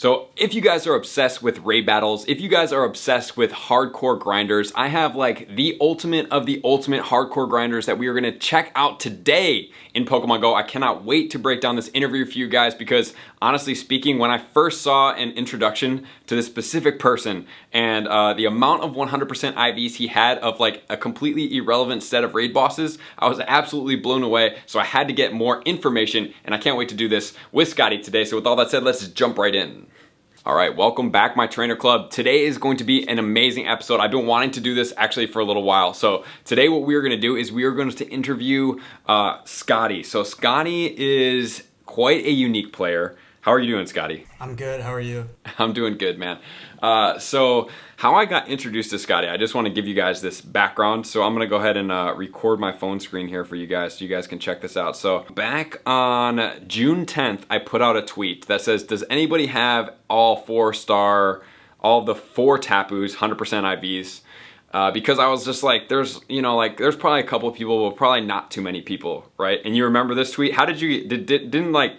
So if you guys are obsessed with raid battles, if you guys are obsessed with hardcore grinders, I have like the ultimate of the ultimate hardcore grinders that we are going to check out today in Pokemon GO. I cannot wait to break down this interview for you guys because honestly speaking, when I first saw an introduction to this specific person and the amount of 100% IVs he had of like a completely irrelevant set of raid bosses, I was absolutely blown away. So I had to get more information and I can't wait to do this with Scotty today. So with all that said, let's just jump right in. All right, welcome back, my trainer club. Today is going to be an amazing episode. I've been wanting to do this actually for a little while. So today what we are gonna do is we are going to interview Scotty. So Scotty is quite a unique player. How are you doing, Scotty? I'm good, how are you? I'm doing good, man. So how I got introduced to Scotty, I just want to give you guys this background. So I'm going to go ahead and record my phone screen here for you guys so you guys can check this out. So back on June 10th, I put out a tweet that says, does anybody have all all of the 4 Tapus, 100% IVs? Because I was just like, there's probably a couple of people, but probably not too many people, right? And you remember this tweet? How did you, didn't like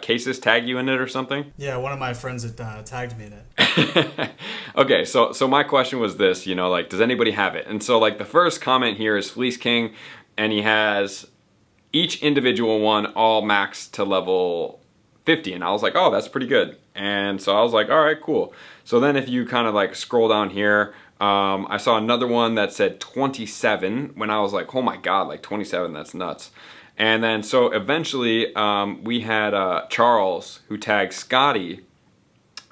Cases tag you in it or something? Yeah, one of my friends had tagged me in it. Okay, so my question was this, like, does anybody have it? And so like the first comment here is Fleece King, and he has each individual one all maxed to level 50. And I was like, oh, that's pretty good. And so I was like, all right, cool. So then if you kind of like scroll down here, I saw another one that said 27 when I was like, oh my God, like 27, that's nuts. And then so eventually we had Charles who tagged Scotty.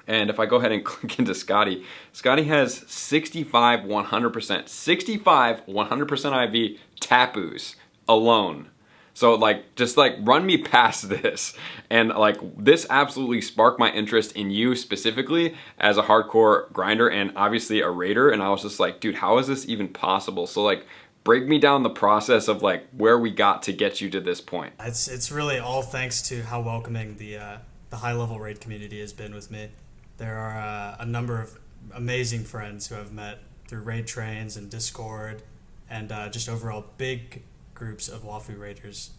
And if I go ahead and click into Scotty, Scotty has 65 100%, 65 100% IV Tapus alone. So like, just like run me past this. And like, this absolutely sparked my interest in you specifically as a hardcore grinder and obviously a raider. And I was just like, dude, how is this even possible? So like, break me down the process of like where we got to get you to this point. It's really all thanks to how welcoming the high level raid community has been with me. There are a number of amazing friends who I've met through raid trains and Discord and just overall big groups of Wafu Raiders.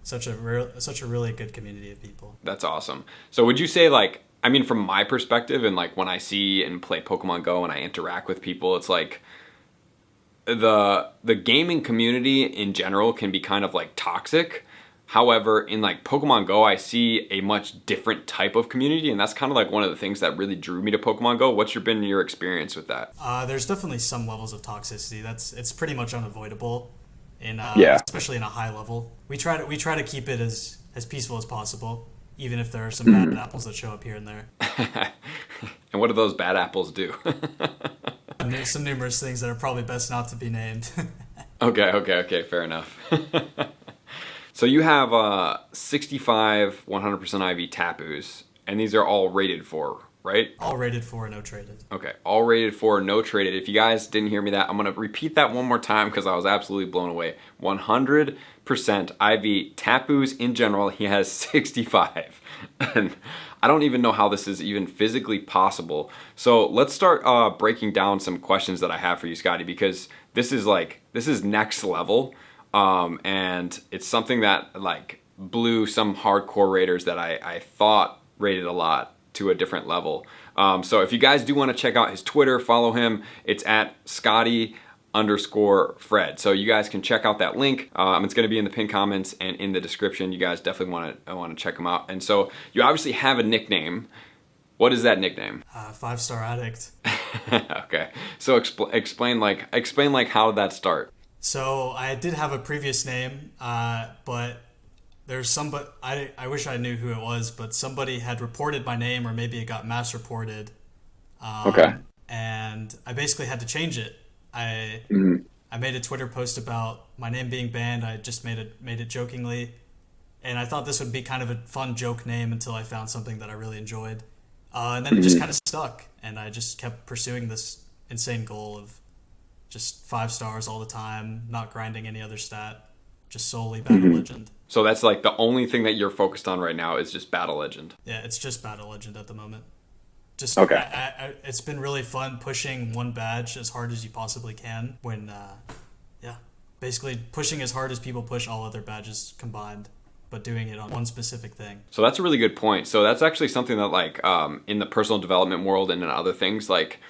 Such a really good community of people. That's awesome. So would you say like, I mean, from my perspective and like when I see and play Pokemon GO and I interact with people, it's like the gaming community in general can be kind of like toxic. However, in like Pokemon GO, I see a much different type of community, and that's kind of like one of the things that really drew me to Pokemon GO. What's been your experience with that? There's definitely some levels of toxicity. It's pretty much unavoidable. Especially in a high level, we try to keep it as peaceful as possible, even if there are some bad apples that show up here and there. And what do those bad apples do? Some numerous things that are probably best not to be named. Okay, fair enough. So you have 65 100% IV Tapus, and these are all rated for, right? All rated for, no traded. Okay, all rated for, no traded. If you guys didn't hear me that, I'm going to repeat that one more time because I was absolutely blown away. 100% IV Tapus in general, he has 65. And I don't even know how this is even physically possible. So let's start breaking down some questions that I have for you, Scotty, because this is next level. And it's something that like blew some hardcore raiders that I thought rated a lot to a different level. So if you guys do want to check out his Twitter, follow him. It's at Scotty_Fred. So you guys can check out that link. It's going to be in the pinned comments and in the description. You guys definitely want to check him out. And so you obviously have a nickname. What is that nickname? 5-star addict. Okay. So explain how did that start? So I did have a previous name, but there's somebody, I wish I knew who it was, but somebody had reported my name, or maybe it got mass reported. Okay. And I basically had to change it. I made a Twitter post about my name being banned. I just made it jokingly, and I thought this would be kind of a fun joke name until I found something that I really enjoyed. And then it just kind of stuck, and I just kept pursuing this insane goal of just 5 stars all the time, not grinding any other stat, just solely Battle Legend. So that's like the only thing that you're focused on right now is just Battle Legend. Yeah, it's just Battle Legend at the moment. Just okay. It's been really fun pushing one badge as hard as you possibly can when, basically pushing as hard as people push all other badges combined. but doing it on one specific thing. So that's a really good point. So that's actually something that like in the personal development world and in other things, like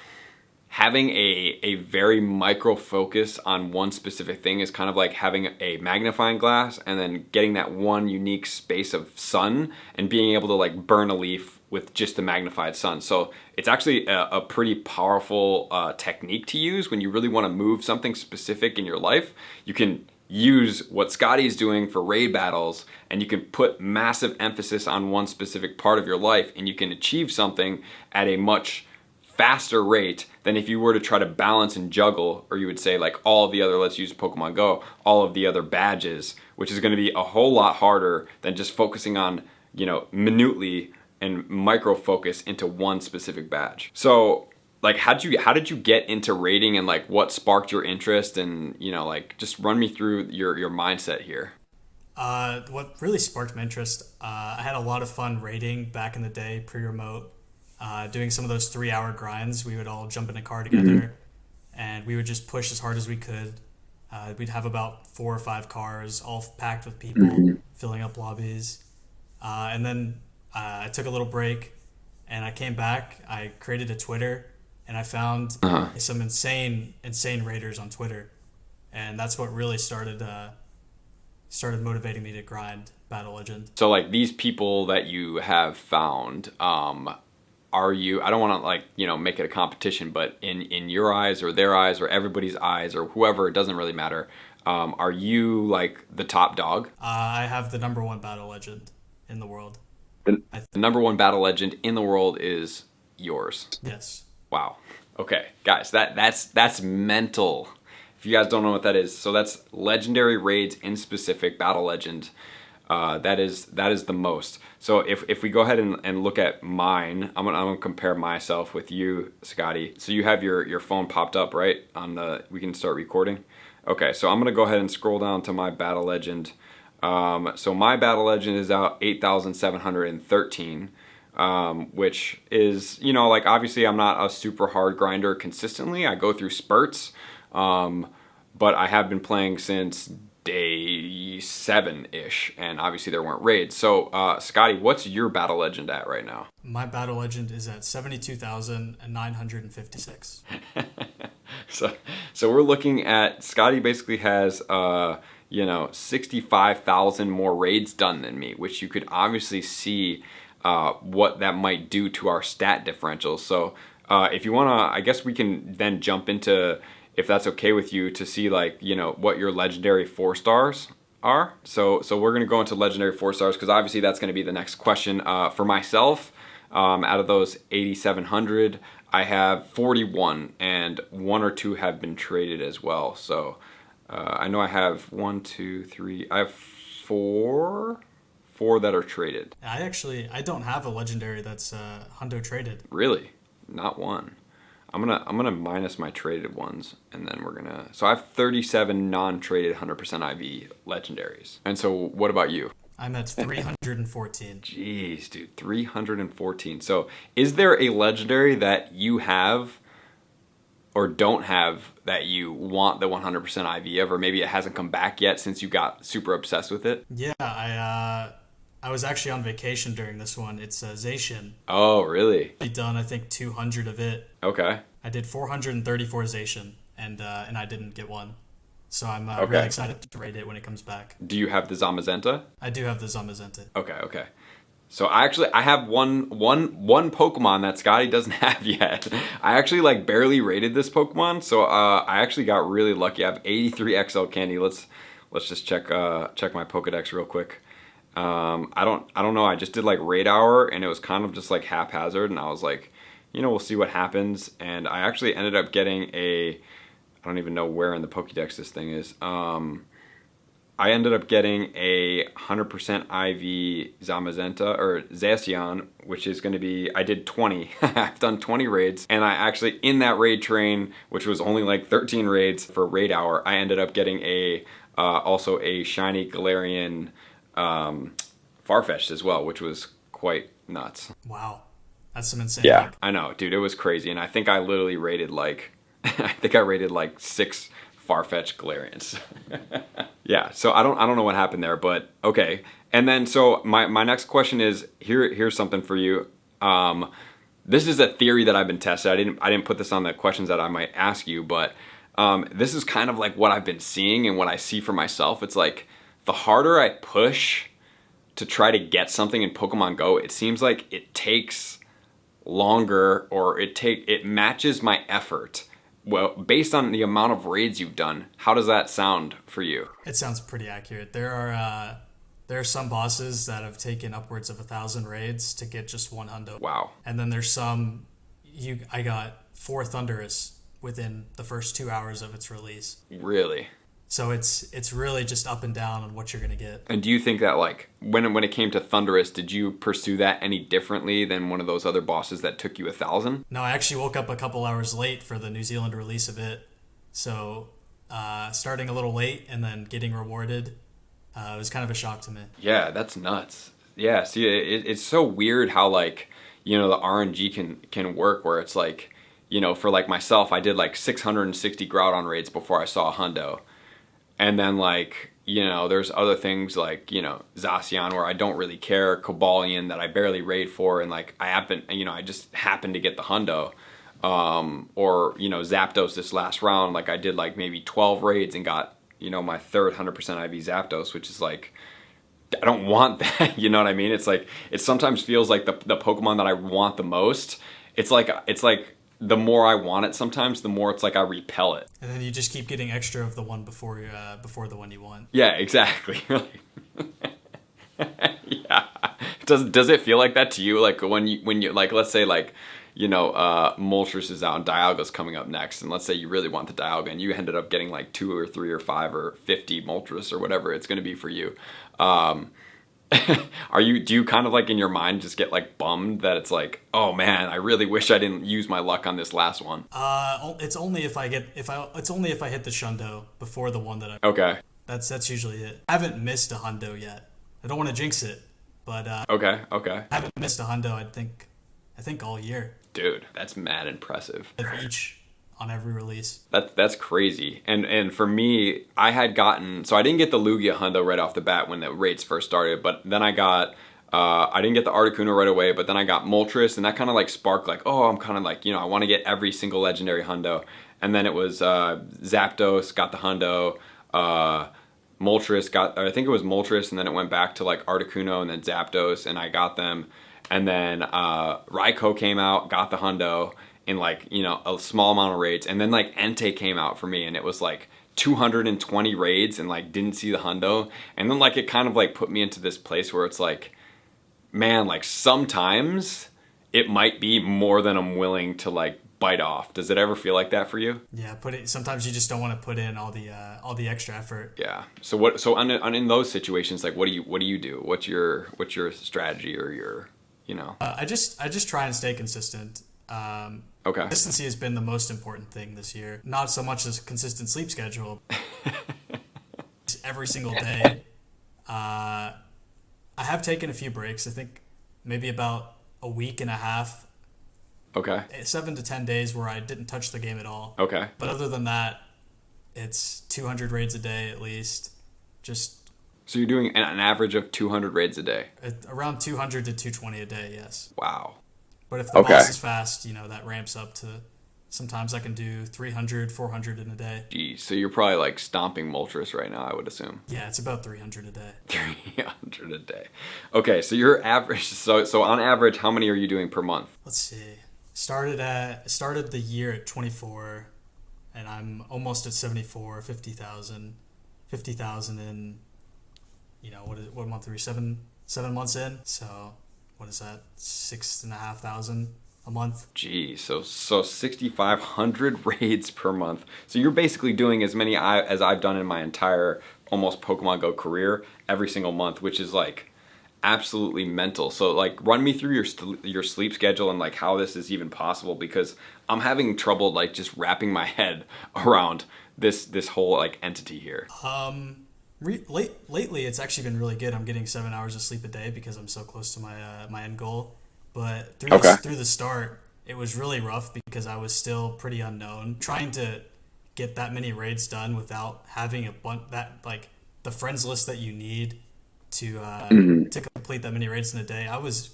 having a very micro focus on one specific thing is kind of like having a magnifying glass and then getting that one unique space of sun and being able to like burn a leaf with just the magnified sun. So it's actually a pretty powerful technique to use when you really want to move something specific in your life. You can use what Scotty's doing for raid battles, and you can put massive emphasis on one specific part of your life, and you can achieve something at a much faster rate than if you were to try to balance and juggle, or you would say like all of the other, let's use Pokemon Go, all of the other badges, which is going to be a whole lot harder than just focusing on, you know, minutely and micro focus into one specific badge. So like how did you get into raiding, and like what sparked your interest, and you know, like just run me through your mindset here. What really sparked my interest, I had a lot of fun raiding back in the day, pre-remote, doing some of those 3-hour grinds. We would all jump in a car together and we would just push as hard as we could. We'd have about 4 or 5 cars all packed with people, filling up lobbies. And then I took a little break and I came back. I created a Twitter and I found some insane raiders on Twitter. And that's what really started motivating me to grind Battle Legend. So like these people that you have found, are you, I don't want to like, you know, make it a competition, but in your eyes or their eyes or everybody's eyes or whoever, it doesn't really matter. Are you like the top dog? I have the #1 Battle Legend in the world. The #1 Battle Legend in the world is yours. Yes. Wow. Okay, guys, that's mental. If you guys don't know what that is, so that's legendary raids in specific Battle Legend. That is the most. So if we go ahead and look at mine, I'm gonna compare myself with you, Scotty. So you have your phone popped up, right? We can start recording. Okay, so I'm gonna go ahead and scroll down to my Battle Legend. So my Battle Legend is out 8,713. Which is, you know, like obviously I'm not a super hard grinder consistently. I go through spurts, but I have been playing since day 7-ish, and obviously there weren't raids. So, Scotty, what's your Battle Legend at right now? My Battle Legend is at 72,956. So we're looking at, Scotty basically has, 65,000 more raids done than me, which you could obviously see what that might do to our stat differential. So if you want to, I guess we can then jump into, if that's okay with you, to see like, you know, what your legendary 4 stars are. So we're going to go into legendary 4 stars because obviously that's going to be the next question. For myself, out of those 8,700, I have 41, and 1 or 2 have been traded as well. So I know I have 1, 2, 3, I have 4 that are traded. I don't have a legendary that's hundo traded. Really? Not one. I'm gonna minus my traded ones, and then so I have 37 non-traded 100% IV legendaries. And so what about you? I'm at 314. Jeez, dude, 314. So is there a legendary that you have or don't have that you want the 100% IV of, or maybe it hasn't come back yet since you got super obsessed with it? Yeah, I was actually on vacation during this one. It's Zacian. Oh, really? I've done, I think, 200 of it. Okay. I did 434 Zacian, and I didn't get one. So I'm really excited to raid it when it comes back. Do you have the Zamazenta? I do have the Zamazenta. Okay. So I have one Pokemon that Scotty doesn't have yet. I actually like barely rated this Pokemon, so I actually got really lucky. I have 83 XL candy. Let's just check my Pokedex real quick. I don't know. I just did like raid hour, and it was kind of just like haphazard, and I was like, you know, we'll see what happens. And I actually ended up getting I don't even know where in the Pokédex this thing is. I ended up getting a 100% IV Zamazenta, or Zacian, which is going to be, I did 20. I've done 20 raids, and I actually, in that raid train, which was only like 13 raids for raid hour, I ended up getting also a shiny Galarian Farfetch'd as well, which was quite nuts. Wow. That's some insane. Yeah, I know, dude, it was crazy. And I think I literally rated like, I think I rated like 6 Farfetch'd Galarians. Yeah, so I don't know what happened there, but okay. And then so my next question is here's something for you. This is a theory that I've been tested. I didn't put this on the questions that I might ask you, but this is kind of like what I've been seeing and what I see for myself. It's like the harder I push to try to get something in Pokemon Go, it seems like it takes longer, or it matches my effort. Well, based on the amount of raids you've done, how does that sound for you? It sounds pretty accurate. There are some bosses that have taken upwards of 1,000 raids to get just one hundo. Wow. And then there's some I got 4 Thundurus within the first 2 hours of its release. Really? So it's really just up and down on what you're gonna get. And do you think that, like, when it came to Thundurus, did you pursue that any differently than one of those other bosses that took you 1,000? No, I actually woke up a couple hours late for the New Zealand release of it. So starting a little late and then getting rewarded, it was kind of a shock to me. Yeah, that's nuts. Yeah, see, it's so weird how, like, you know, the RNG can work, where it's like, you know, for like myself, I did like 660 Groudon raids before I saw a hundo. And then, like, you know, there's other things like, you know, Zacian where I don't really care, Cobalion that I barely raid for, and like I just happened to get the hundo. Or, you know, Zapdos this last round, like I did like maybe 12 raids and got, you know, my third 100% IV Zapdos, which is like, I don't want that, you know what I mean? It's like, it sometimes feels like the Pokemon that I want the most, it's like the more I want it sometimes, the more it's like I repel it. And then you just keep getting extra of the one before the one you want. Yeah, exactly. Yeah. Does it feel like that to you? Like when you like, let's say like, you know, Moltres is out and Dialga's coming up next, and let's say you really want the Dialga and you ended up getting like 2 or 3 or 5 or 50 Moltres or whatever it's going to be for you. Do you kind of like in your mind just get like bummed that it's like, oh man, I really wish I didn't use my luck on this last one? It's only if I hit the Shundo before the one that I... Okay. That's usually it. I haven't missed a hundo yet. I don't want to jinx it, but Okay. I haven't missed a hundo, I think all year. Dude, that's mad impressive. Each on every release. That's crazy. And for me, I didn't get the Lugia hundo right off the bat when the raids first started, but then I didn't get the Articuno right away, but then I got Moltres, and that kind of like sparked like, oh, I'm kind of like, you know, I want to get every single legendary hundo. And then it was Zapdos got the hundo, Moltres I think it was Moltres, and then it went back to like Articuno and then Zapdos, and I got them. And then Raikou came out, got the hundo in like, you know, a small amount of raids. And then like Entei came out for me, and it was like 220 raids and like didn't see the hundo. And then like it kind of like put me into this place where it's like, man, like sometimes it might be more than I'm willing to like bite off. Does it ever feel like that for you? Yeah, sometimes you just don't want to put in all the extra effort. Yeah. So in those situations, like what do you do? What's your strategy or your, you know? I just try and stay consistent. Okay. Consistency has been the most important thing this year. Not so much as a consistent sleep schedule. Every single day. I have taken a few breaks. I think maybe about a week and a half. Okay. 7 to 10 days where I didn't touch the game at all. Okay. But other than that, it's 200 raids a day at least. So you're doing an average of 200 raids a day? Around 200 to 220 a day, yes. Wow. But if the boss is fast, you know, that ramps up to, sometimes I can do 300, 400 in a day. Geez, so you're probably like stomping Moltres right now, I would assume. Yeah, it's about 300 a day. 300 a day. Okay, so your average, so on average, how many are you doing per month? Let's see. Started the year at 24, and I'm almost at 74, 50,000 in, you know, what month are we? 7 months in. So what is that? 6,500 a month. Geez, so 6,500 raids per month. So you're basically doing as many as I've done in my entire almost Pokemon Go career every single month, which is like absolutely mental. So like run me through your sleep schedule and like how this is even possible, because I'm having trouble like just wrapping my head around this whole like entity here. Lately it's actually been really good. I'm getting 7 hours of sleep a day because I'm so close to my end goal. But through the start, it was really rough because I was still pretty unknown. Trying to get that many raids done without having the friends list that you need to complete that many raids in a day. I was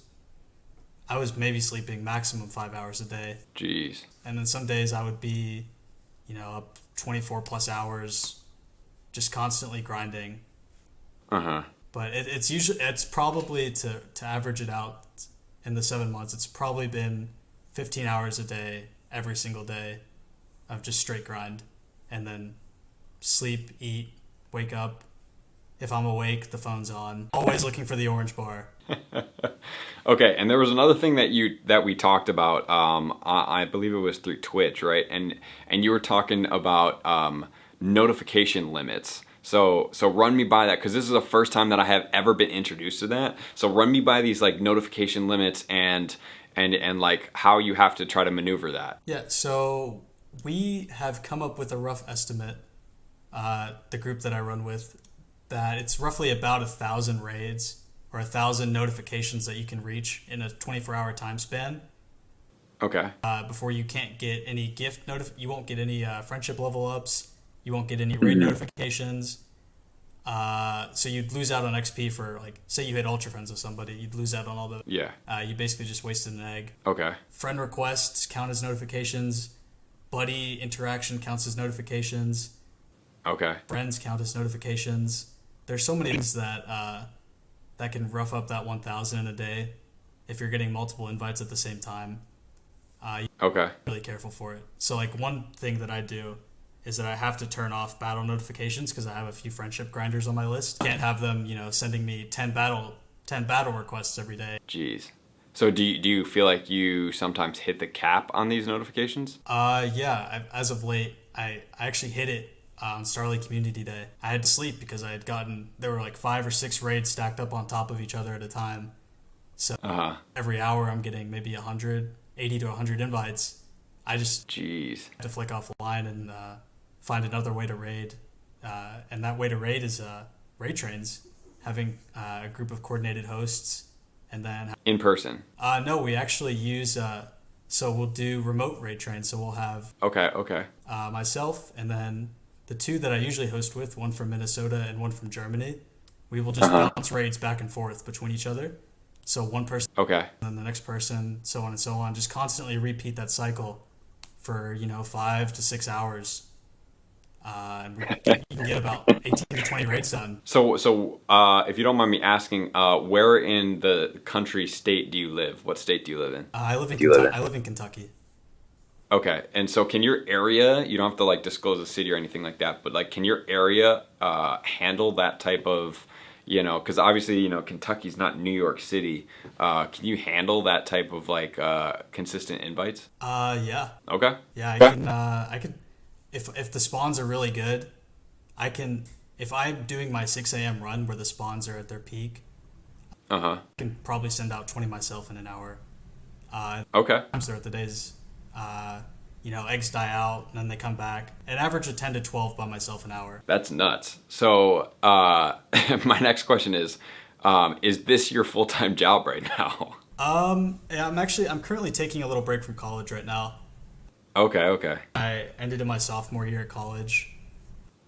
maybe sleeping maximum 5 hours a day. Jeez. And then some days I would be, up 24 plus hours, just constantly grinding. But it's probably to average it out in the 7 months, it's probably been 15 hours a day, every single day of just straight grind. And then sleep, eat, wake up. If I'm awake, the phone's on. Always looking for the orange bar. Okay, and there was another thing that we talked about. I believe it was through Twitch, right? And you were talking about notification limits. So run me by that, because this is the first time that I have ever been introduced to that. So run me by these like notification limits and like how you have to try to maneuver that. Yeah. So we have come up with a rough estimate. The group that I run with, that it's roughly about 1,000 raids or 1,000 notifications that you can reach in a 24-hour time span. Okay. Before you can't get any you won't get any friendship level ups. You won't get any raid notifications. So you'd lose out on XP for, like, say you hit Ultra Friends with somebody, you'd lose out on all the... Yeah. You basically just wasted an egg. Okay. Friend requests count as notifications. Buddy interaction counts as notifications. Okay. Friends count as notifications. There's so many things that can rough up that 1,000 in a day if you're getting multiple invites at the same time. Okay. Really careful for it. So, like, one thing that I do is that I have to turn off battle notifications because I have a few friendship grinders on my list. Can't have them, sending me 10 battle requests every day. Jeez. So do you feel like you sometimes hit the cap on these notifications? Yeah. As of late, I actually hit it on Starlight Community Day. I had to sleep because there were like 5 or 6 raids stacked up on top of each other at a time. So every hour I'm getting maybe 80 to 100 invites. I just Jeez. have to flick off the line and find another way to raid. And that way to raid is raid trains, having a group of coordinated hosts, and then... In person? No, we actually use... so we'll do remote raid trains. So we'll have... Okay. Myself, and then the 2 that I usually host with, one from Minnesota and one from Germany. We will just bounce raids back and forth between each other. So one person... Okay. And then the next person, so on and so on. Just constantly repeat that cycle for 5 to 6 hours, and you can get about 18 to 20 raids done. So if you don't mind me asking, where in the country, state do you live? What state do you live in? I live in Kentucky. Okay, and so can your area, you don't have to like disclose a city or anything like that, but like can your area handle that type of, because obviously Kentucky's not New York City. Can you handle that type of like consistent invites? Yeah. Okay. Yeah, I can. If the spawns are really good, I can. If I'm doing my 6 a.m. run where the spawns are at their peak, I can probably send out 20 myself in an hour. Okay. Throughout the days, eggs die out and then they come back. An average of 10 to 12 by myself an hour. That's nuts. So my next question is this your full-time job right now? Yeah, I'm currently taking a little break from college right now. Okay. I ended in my sophomore year at college.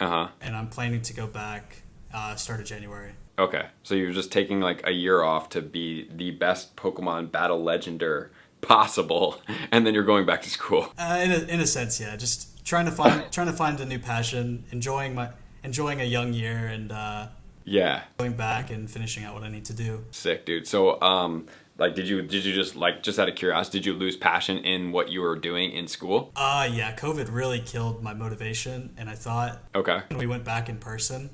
And I'm planning to go back start of January. Okay. So you're just taking like a year off to be the best Pokemon battle legender possible, and then you're going back to school. In a sense, yeah. Just trying to find a new passion, enjoying a young year, and going back and finishing out what I need to do. Sick, dude. So like did you just out of curiosity, did you lose passion in what you were doing in school? Yeah, COVID really killed my motivation, and I thought when we went back in person,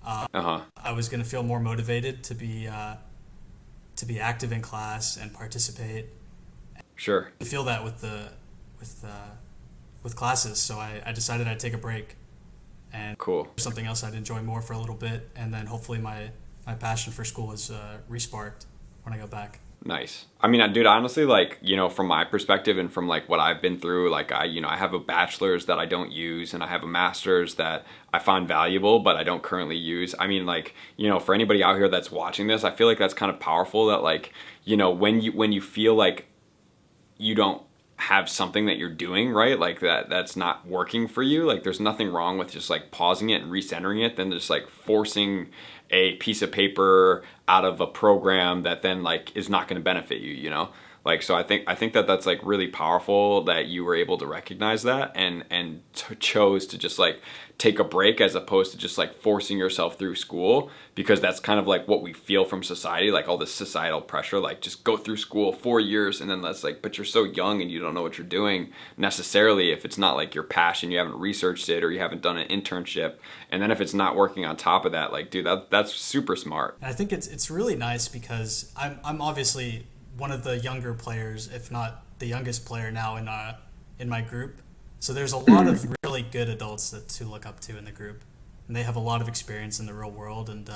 I was going to feel more motivated to be active in class and participate. Sure. I feel that with classes, so I decided I'd take a break and something else I'd enjoy more for a little bit, and then hopefully my passion for school is resparked when I go back. Nice. I mean, dude, honestly, like, from my perspective and from like what I've been through, like I have a bachelor's that I don't use, and I have a master's that I find valuable, but I don't currently use. I mean, like, for anybody out here that's watching this, I feel like that's kind of powerful that like, when you feel like you don't have something that you're doing, right? Like that's not working for you. Like there's nothing wrong with just like pausing it and recentering it than just like forcing a piece of paper out of a program that then like is not going to benefit you, you know? Like, so I think that that's like really powerful that you were able to recognize that and chose to just like take a break as opposed to just like forcing yourself through school, because that's kind of like what we feel from society, like all this societal pressure, like just go through school 4 years and then that's like, but you're so young and you don't know what you're doing necessarily if it's not like your passion, you haven't researched it or you haven't done an internship, and then if it's not working on top of that, like dude, that's super smart. And I think it's really nice because I'm obviously one of the younger players, if not the youngest player now in my group. So there's a lot of really good adults to look up to in the group, and they have a lot of experience in the real world. And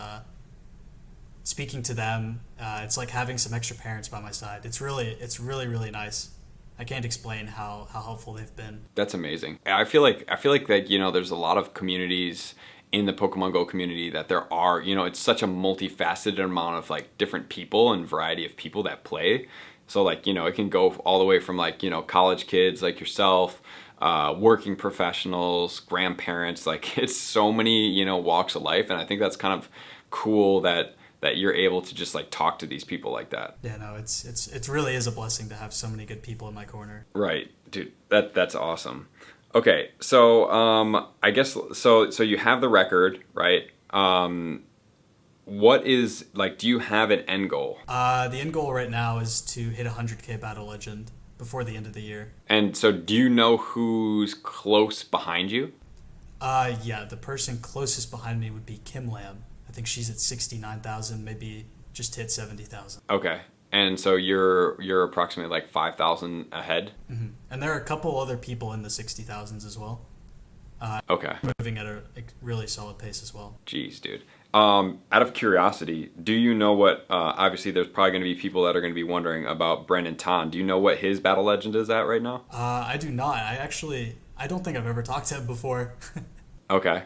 speaking to them, it's like having some extra parents by my side. It's really nice. I can't explain how helpful they've been. That's amazing. I feel like that, you know, there's a lot of communities in the Pokemon Go community that there are, you know, it's such a multifaceted amount of like different people and variety of people that play. So like, you know, it can go all the way from like, you know, college kids like yourself, working professionals, grandparents, like it's so many, you know, walks of life. And I think that's kind of cool that you're able to just like talk to these people like that. Yeah, no, it really is a blessing to have so many good people in my corner. Right, dude, that's awesome. Okay, so I guess so you have the record, right? What is like, do you have an end goal? The end goal right now is to hit 100K Battle Legend before the end of the year. And so do you know who's close behind you? Yeah, the person closest behind me would be Kim Lam. I think she's at 69,000, maybe just hit 70,000. Okay. And so you're approximately like 5,000 ahead? Mm-hmm. And there are a couple other people in the 60,000s as well. Okay. Moving at a really solid pace as well. Jeez, dude. Out of curiosity, do you know what, obviously there's probably going to be people that are going to be wondering about Brendan Tan. Do you know what his battle legend is at right now? I do not. I don't think I've ever talked to him before. Okay.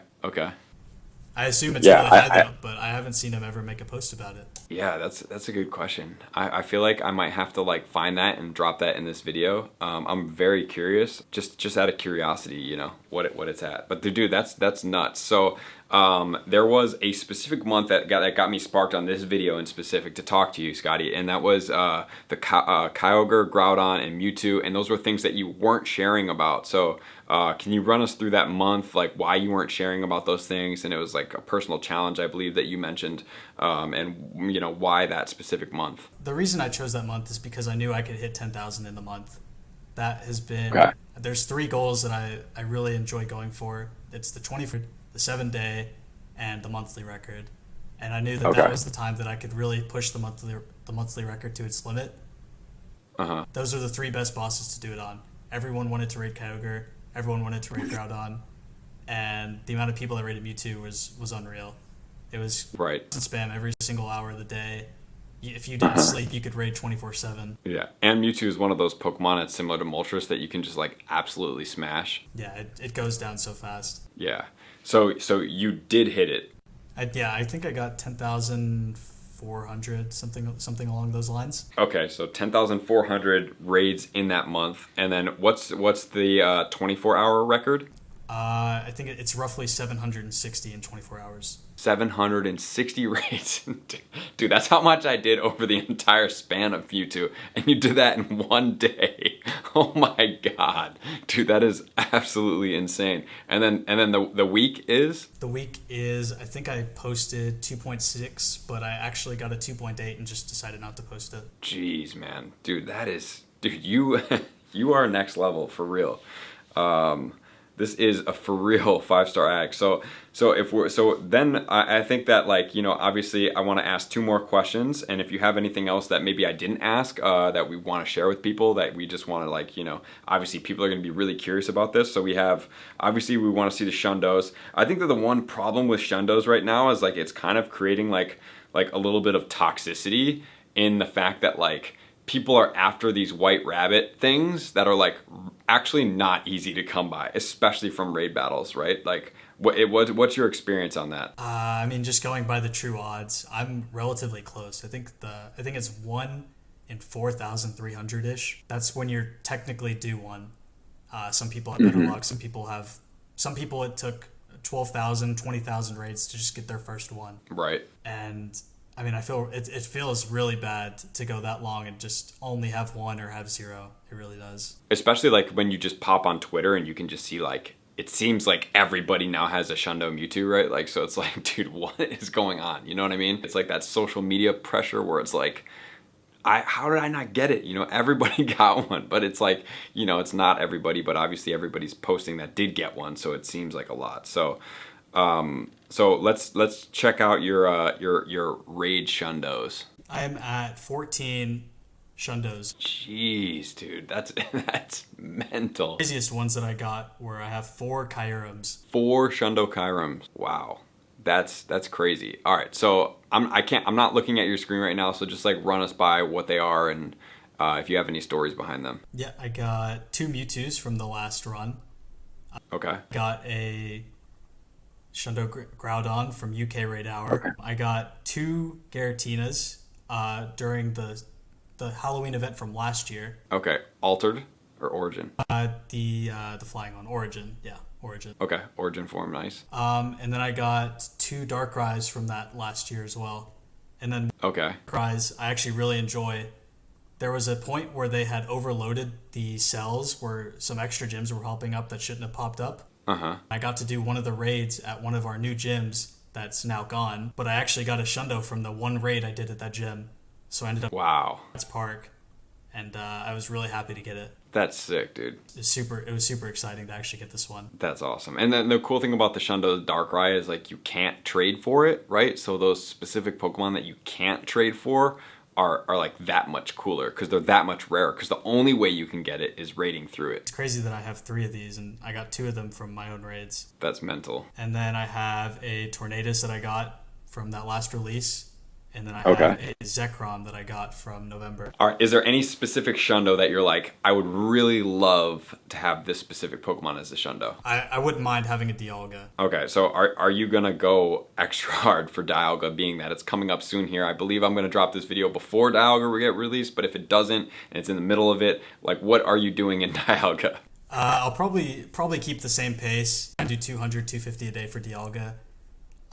I assume it's really high though, but I haven't seen him ever make a post about it. Yeah, that's a good question. I feel like I might have to like find that and drop that in this video. I'm very curious, just out of curiosity, you know, what it's at. But dude, that's nuts. So there was a specific month that got me sparked on this video in specific to talk to you, Scotty, and that was the Kyogre, Groudon, and Mewtwo, and those were things that you weren't sharing about. So can you run us through that month, like why you weren't sharing about those things? And it was like a personal challenge, I believe, that you mentioned, and you know, why that specific month? The reason I chose that month is because I knew I could hit 10,000 in the month. That has been, There's 3 goals that I really enjoy going for. It's the 24, the 7-day, and the monthly record. And I knew that was the time that I could really push the monthly record to its limit. Those are the 3 best bosses to do it on. Everyone wanted to raid Kyogre, everyone wanted to raid Groudon, and the amount of people that raided Mewtwo was unreal. It was spam every single hour of the day. If you didn't sleep, you could raid 24/7. Yeah, and Mewtwo is one of those Pokemon that's similar to Moltres that you can just like absolutely smash. Yeah, it goes down so fast. Yeah, so you did hit it. I think I got 10,400, something along those lines. Okay, so 10,400 raids in that month, and then what's the 24-hour record? I think it's roughly 760 in 24 hours. 760 raids. Dude, that's how much I did over the entire span of Mewtwo. And you did that in one day. Oh my god. Dude, that is absolutely insane. And then the week is? The week is, I think I posted 2.6, but I actually got a 2.8 and just decided not to post it. Jeez, man. Dude, you are next level, for real. This is a for real 5-star act. So then I think that, like, you know, obviously I want to ask 2 more questions, and if you have anything else that maybe I didn't ask that we want to share with people, that we just want to, like, you know, obviously people are going to be really curious about this. So we want to see the Shundos. I think that the one problem with Shundos right now is like it's kind of creating like a little bit of toxicity in the fact that like people are after these white rabbit things that are like actually not easy to come by, especially from raid battles, right? Like, what's your experience on that? I mean, just going by the true odds, I'm relatively close. I think it's 1 in 4,300-ish. That's when you're technically due one. Some people have better luck. Some people it took 12,000, 20,000 raids to just get their first one. Right. And I mean, I feel it feels really bad to go that long and just only have one or have zero. It really does. Especially like when you just pop on Twitter and you can just see like, it seems like everybody now has a Shundo Mewtwo, right? Like, so it's like, dude, what is going on? You know what I mean? It's like that social media pressure where it's like, how did I not get it? You know, everybody got one, but it's like, you know, it's not everybody, but obviously everybody's posting that did get one, so it seems like a lot. So, so let's check out your raid Shundos. I'm at 14 Shundos. Jeez, dude, that's mental. The craziest ones that I got were I have 4 Kyurems. 4 Shundo Kyurems. Wow. That's crazy. All right, so I'm not looking at your screen right now, so just like run us by what they are and if you have any stories behind them. Yeah, I got 2 Mewtwo's from the last run. Okay. Got a Shundo Groudon from UK Raid Hour. Okay. I got 2 Garatinas during the Halloween event from last year. Okay, Altered or Origin? The flying one, Origin. Yeah, Origin. Okay, Origin form, nice. And then I got 2 Darkrai's from that last year as well. And then Okay. Darkrai's I actually really enjoy. There was a point where they had overloaded the cells where some extra gyms were popping up that shouldn't have popped up. Uh-huh. I got to do one of the raids at one of our new gyms that's now gone, but I actually got a Shundo from the one raid I did at that gym. So I ended up Wow. at Park, and I was really happy to get it. That's sick, dude. It was super exciting to actually get this one. That's awesome. And then the cool thing about the Shundo Darkrai is like you can't trade for it, right? So those specific Pokemon that you can't trade for are like that much cooler because they're that much rarer because the only way you can get it is raiding through it. It's crazy that I have 3 of these, and I got 2 of them from my own raids. That's mental. And then I have a Tornadus that I got from that last release. And then I have a Zekrom that I got from November. All right, is there any specific Shundo that you're like, I would really love to have this specific Pokemon as a Shundo? I wouldn't mind having a Dialga. Okay, so are you going to go extra hard for Dialga, being that it's coming up soon here? I believe I'm going to drop this video before Dialga will get released, but if it doesn't and it's in the middle of it, like what are you doing in Dialga? I'll probably keep the same pace. I do 200, 250 a day for Dialga.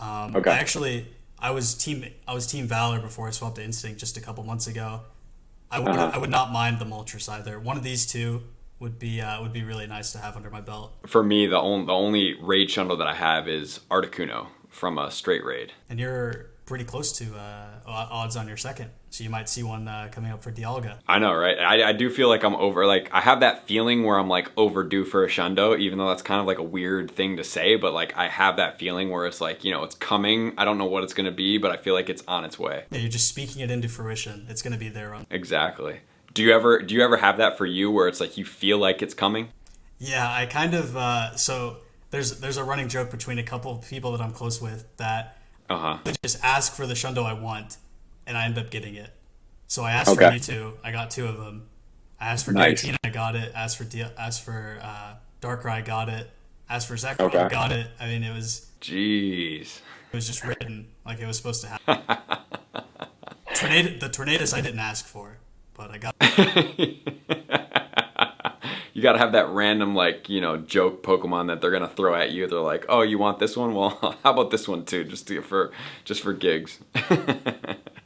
Okay. I was team Valor before I swapped to Instinct just a couple months ago. I would not mind the Moltres either. One of these 2 would be really nice to have under my belt. For me, the only raid Shundo that I have is Articuno from a straight raid. And you're pretty close to odds on your second, so you might see one coming up for Dialga. I know, right? I do feel like I'm over, like I have that feeling where I'm like overdue for a Shundo, even though that's kind of like a weird thing to say, but like I have that feeling where it's like, you know, it's coming. I don't know what it's going to be, but I feel like it's on its way. Yeah, you're just speaking it into fruition. It's going to be there. Exactly. Do you ever have that for you where it's like you feel like it's coming? Yeah, I kind of so there's a running joke between a couple of people that I'm close with that they just ask for the Shundo I want, and I end up getting it. So I asked for Mewtwo, I got 2 of them. I asked for Giratina, I got it. Asked for Darkrai, got it. Asked for Zekrom, got it. I mean, it was just written like it was supposed to happen. The Tornadus I didn't ask for, but I got it. You gotta have that random, like, you know, joke Pokemon that they're gonna throw at you. They're like, oh, you want this one? Well, how about this one too? Just for gigs.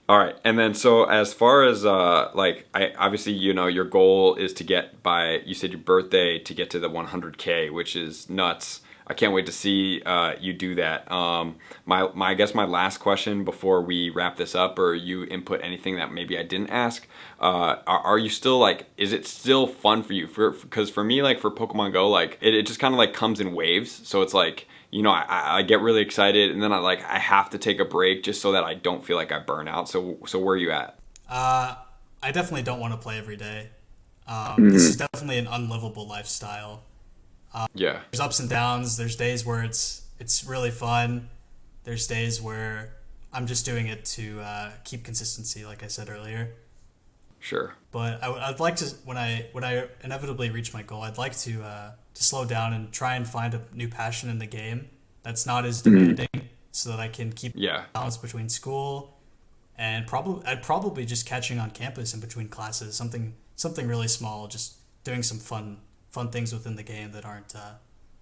All right, and then so as far as like, I obviously, you know, your goal is to get by, you said your birthday, to get to the 100K, which is nuts. I can't wait to see you do that. I guess my last question before we wrap this up, or you input anything that maybe I didn't ask, are you still like, is it still fun for you? Because for me, like for Pokemon Go, like it just kind of like comes in waves. So it's like, you know, I get really excited and then I have to take a break just so that I don't feel like I burn out. So where are you at? I definitely don't want to play every day. This is definitely an unlivable lifestyle. Yeah. There's ups and downs. There's days where it's really fun. There's days where I'm just doing it to keep consistency, like I said earlier. Sure. But I'd like to, when I inevitably reach my goal, I'd like to slow down and try and find a new passion in the game that's not as demanding, so that I can keep balance between school and I'd probably just catching on campus in between classes, something really small, just doing some fun things within the game that aren't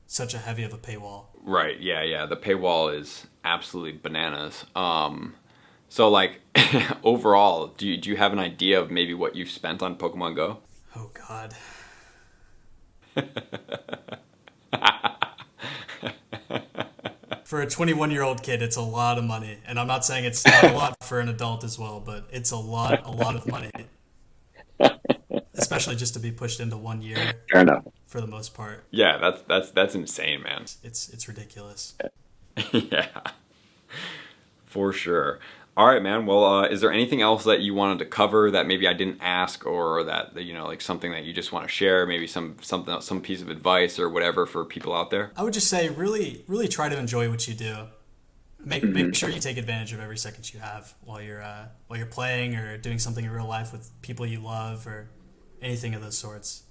such a heavy of a paywall. Right. Yeah. The paywall is absolutely bananas. So like overall, do you have an idea of maybe what you've spent on Pokemon Go? Oh God. For a 21-year-old kid, it's a lot of money, and I'm not saying it's not a lot for an adult as well, but it's a lot of money, especially just to be pushed into 1 year. Fair enough. For the most part. Yeah, that's insane, man. It's ridiculous. Yeah, for sure. All right, man. Well, is there anything else that you wanted to cover that maybe I didn't ask, or that like something that you just want to share? Maybe some piece of advice or whatever for people out there. I would just say really try to enjoy what you do. Make sure you take advantage of every second you have while you're playing or doing something in real life with people you love or anything of those sorts.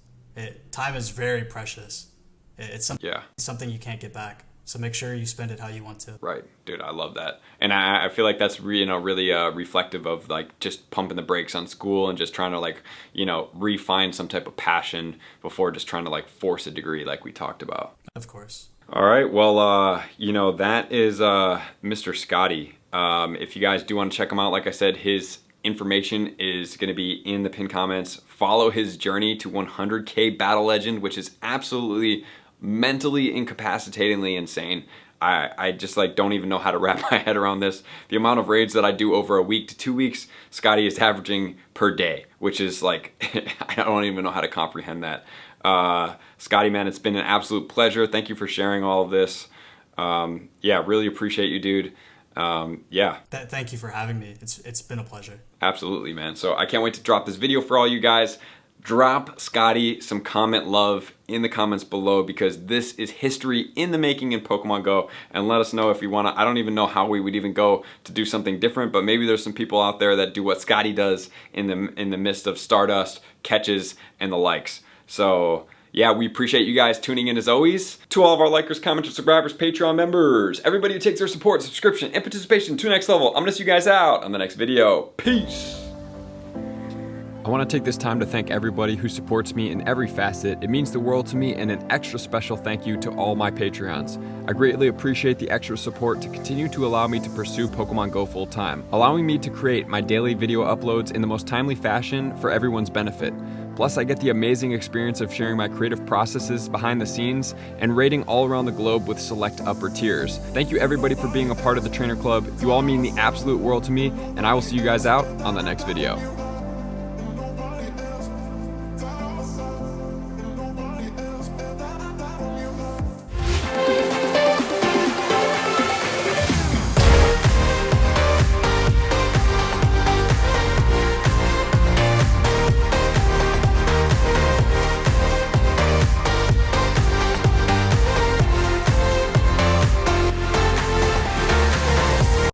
Time is very precious. It's something you can't get back. So make sure you spend it how you want to. Right, dude, I love that. And I feel like that's really reflective of like just pumping the brakes on school and just trying to like, refine some type of passion before just trying to like force a degree like we talked about. Of course. All right, well, that is Mr. Scotty. If you guys do want to check him out, like I said, his information is going to be in the pinned comments. Follow his journey to 100K Battle Legend, which is absolutely mentally incapacitatingly insane. I just like don't even know how to wrap my head around this. The amount of raids that I do over a week to 2 weeks, Scotty is averaging per day, which is like, I don't even know how to comprehend that. Scotty, man, it's been an absolute pleasure. Thank you for sharing all of this. Really appreciate you, dude. Thank you for having me. It's been a pleasure. Absolutely, man. So I can't wait to drop this video for all you guys. Drop Scotty some comment love in the comments below, because this is history in the making in Pokemon Go, and let us know if you want to. I don't even know how we would even go to do something different, but maybe there's some people out there that do what Scotty does in the midst of Stardust, catches, and the likes. So yeah, we appreciate you guys tuning in as always. To all of our likers, commenters, subscribers, Patreon members, everybody who takes their support, subscription, and participation to the next level, I'm gonna see you guys out on the next video. Peace! I want to take this time to thank everybody who supports me in every facet. It means the world to me, and an extra special thank you to all my Patreons. I greatly appreciate the extra support to continue to allow me to pursue Pokemon Go full time, allowing me to create my daily video uploads in the most timely fashion for everyone's benefit. Plus, I get the amazing experience of sharing my creative processes behind the scenes and raiding all around the globe with select upper tiers. Thank you everybody for being a part of the Trainer Club. You all mean the absolute world to me, and I will see you guys out on the next video.